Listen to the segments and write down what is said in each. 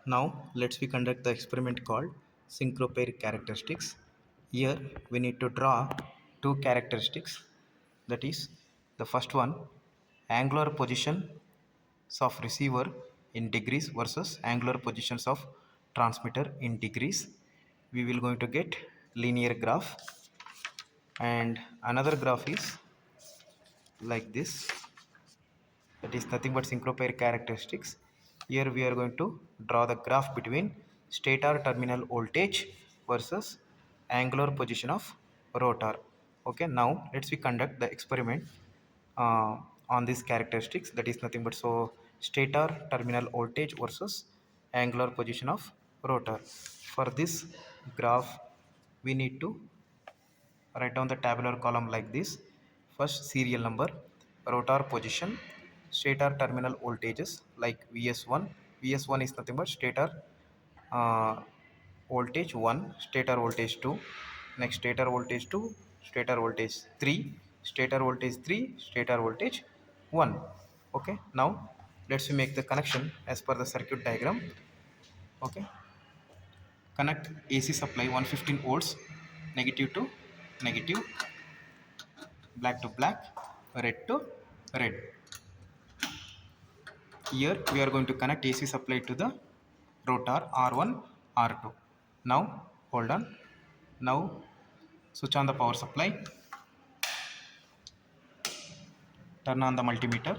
Now let's we conduct the experiment called synchropair characteristics. Here we need to draw two characteristics, that is the first one, angular positions of receiver in degrees versus angular positions of transmitter in degrees. We will going to get linear graph, and another graph is like this, that is nothing but synchropair characteristics. Here we are going to draw the graph between stator terminal voltage versus angular position of rotor. Okay, now let's we conduct the experiment uh, on these characteristics, that is nothing but so stator terminal voltage versus angular position of rotor. For this graph we need to write down the tabular column like this. First, serial number, rotor position, stator terminal voltages like Vs1. Vs1 is nothing but stator uh, voltage 1, stator voltage 2, next stator voltage 2, stator voltage 3, stator voltage 3, stator voltage 1. Okay, now let's make the connection as per the circuit diagram. Okay, connect AC supply 115 volts, negative to negative, black to black, red to red. Here we are going to connect AC supply to the rotor R1, R2. Now hold on. Now switch on the power supply, turn on the multimeter.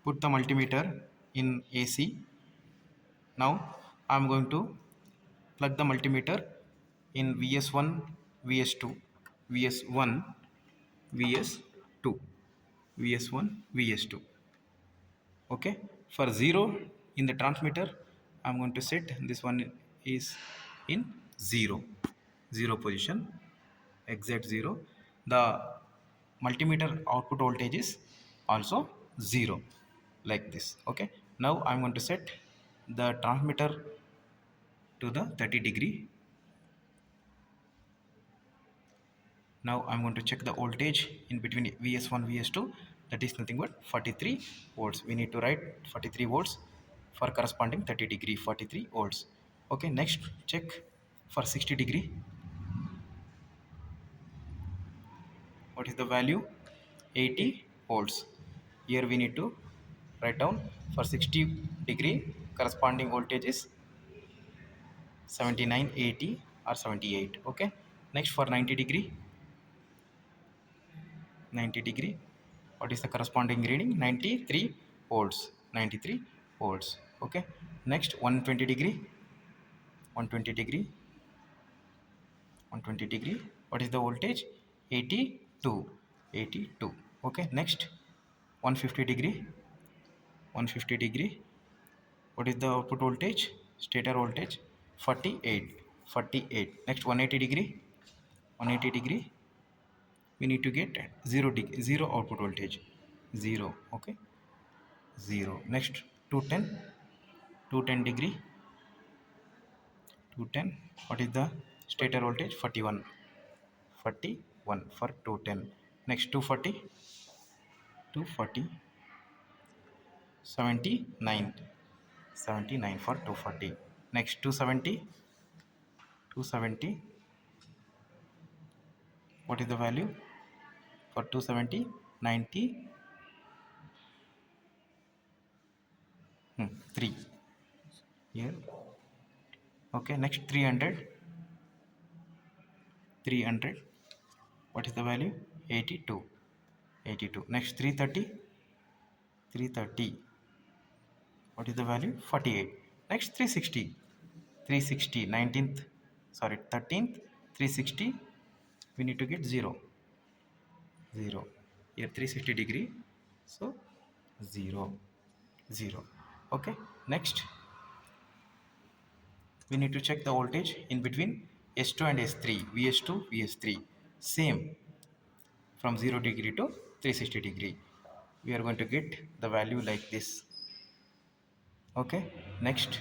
Put the multimeter in AC. Now I am going to plug the multimeter in VS1, VS2, VS1, VS2, VS1, VS2. Okay, for 0 in the transmitter I'm going to set this one is in 0 position, exact 0. The multimeter output voltage is also 0, like this. Okay, now I'm going to set the transmitter to the 30 degree. Now I'm going to check the voltage in between VS1 VS2, that is nothing but 43 volts. We need to write 43 volts for corresponding 30 degree, 43 volts. Okay, next check for 60 degree. What is the value? 80 volts. Here we need to write down for 60 degree corresponding voltage is 79, 80 or 78. Okay, next for 90 degree, 90 degree, what is the corresponding reading? 93 volts, 93 volts. Okay, next 120 degree, 120 degree, 120 degree, what is the voltage? 82, 82. Okay, next 150 degree, 150 degree, what is the output voltage? Stator voltage 48, 48. Next 180 degree, 180 degree, we need to get 0 degree, 0 output voltage, 0. Okay, 0. Next 210, 210 degree, 210, what is the stator voltage? 41, 41 for 210. Next 240, 240, 79, 79 for 240. Next 270, 270, what is the value for 270? 90, 3 here. Okay, next 300, 300, what is the value? 82, 82. Next 330, 330, what is the value? 48. Next 360, 360, 19th, sorry 13th, 360, we need to get 0, 0. Here 360 degree, so 0, 0. Okay, next we need to check the voltage in between S2 and S3, VS2, VS3, same from 0 degree to 360 degree. We are going to get the value like this. Okay, next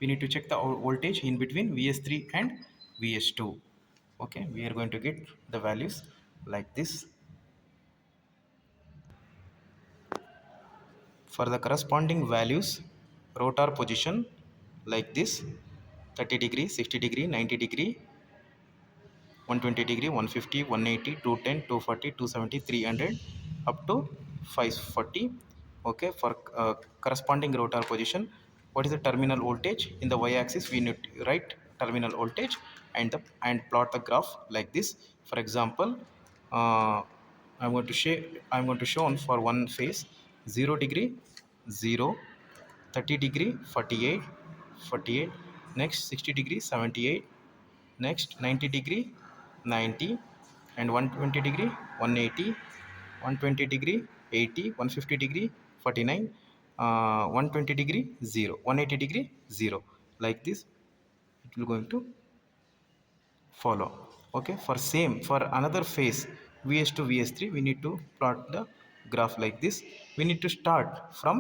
we need to check the voltage in between vs3 and vs2. Okay, we are going to get the values like this. For the corresponding values, rotor position like this: 30 degree, 60 degree, 90 degree, 120 degree, 150, 180, 210, 240, 270, 300, up to 540. Okay, for corresponding rotor position, what is the terminal voltage? In the y-axis we need to write terminal voltage and plot the graph like this. For example, uh, I'm going to show on for one phase: 0 degree, 0, 30 degree, 48, 48, next 60 degree, 78, next 90 degree, 90, and 120 degree, 180, 120 degree, 80, 150 degree, 49, 120 degree, 0, 180 degree, 0. Like this it will going to follow. Okay, for same for another phase, vs to vs3, we need to plot the graph like this. We need to start from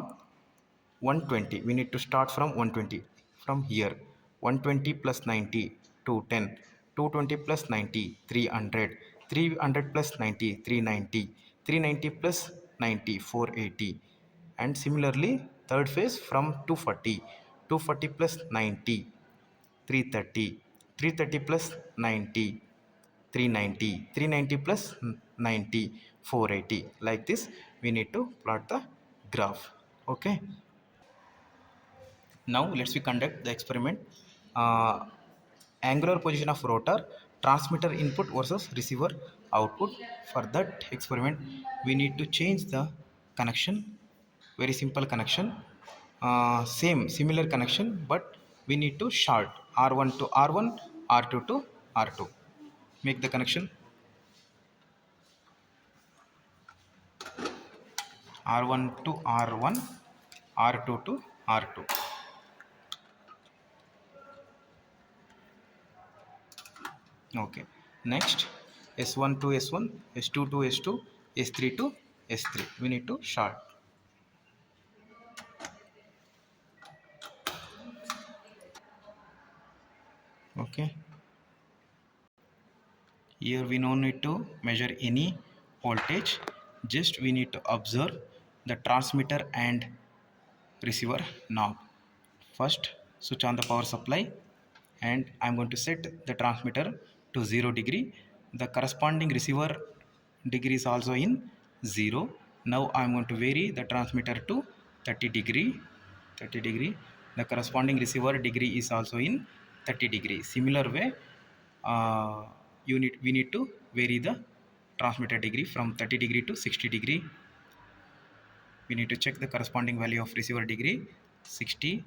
120. We need to start from 120 from here. 120 plus 90, 210, 220 plus 90, 300, 300 plus 90, 390, 390 plus 90, 480. And similarly third phase from 240, 240 plus 90, 330, 330 plus 90, 390, 390 plus 90, 480. Like this we need to plot the graph. Okay, now let's we conduct the experiment. uh, Angular position of rotor, transmitter input versus receiver output. For that experiment we need to change the connection. Very simple connection, similar connection, but we need to short r1 to r1, r2 to r2. Make the connection r1 to r1, r2 to r2. Okay, next S1 to S1, S2 to S2, S3 to S3. We need to short. Okay, here we no need to measure any voltage, just we need to observe the transmitter and receiver knob. First switch on the power supply, and I'm going to set the transmitter to 0 degree. The corresponding receiver degree is also in 0. Now I'm going to vary the transmitter to 30 degree. 30 degree. The corresponding receiver degree is also in 30 degree. Similar way, uh, we need to vary the transmitter degree from 30 degree to 60 degree. We need to check the corresponding value of receiver degree: 60,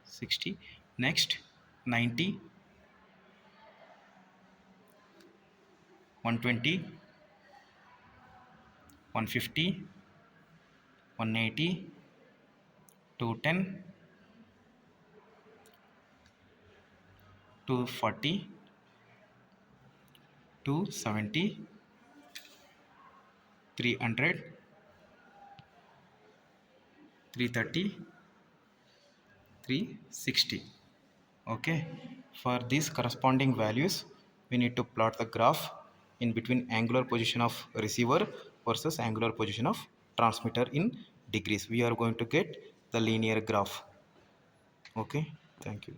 60, next 90, 120, 150, 180, 210, 240, 270, 300, 330, 360. Okay, for these corresponding values we need to plot the graph in between angular position of receiver versus angular position of transmitter in degrees. We are going to get the linear graph. Okay, thank you.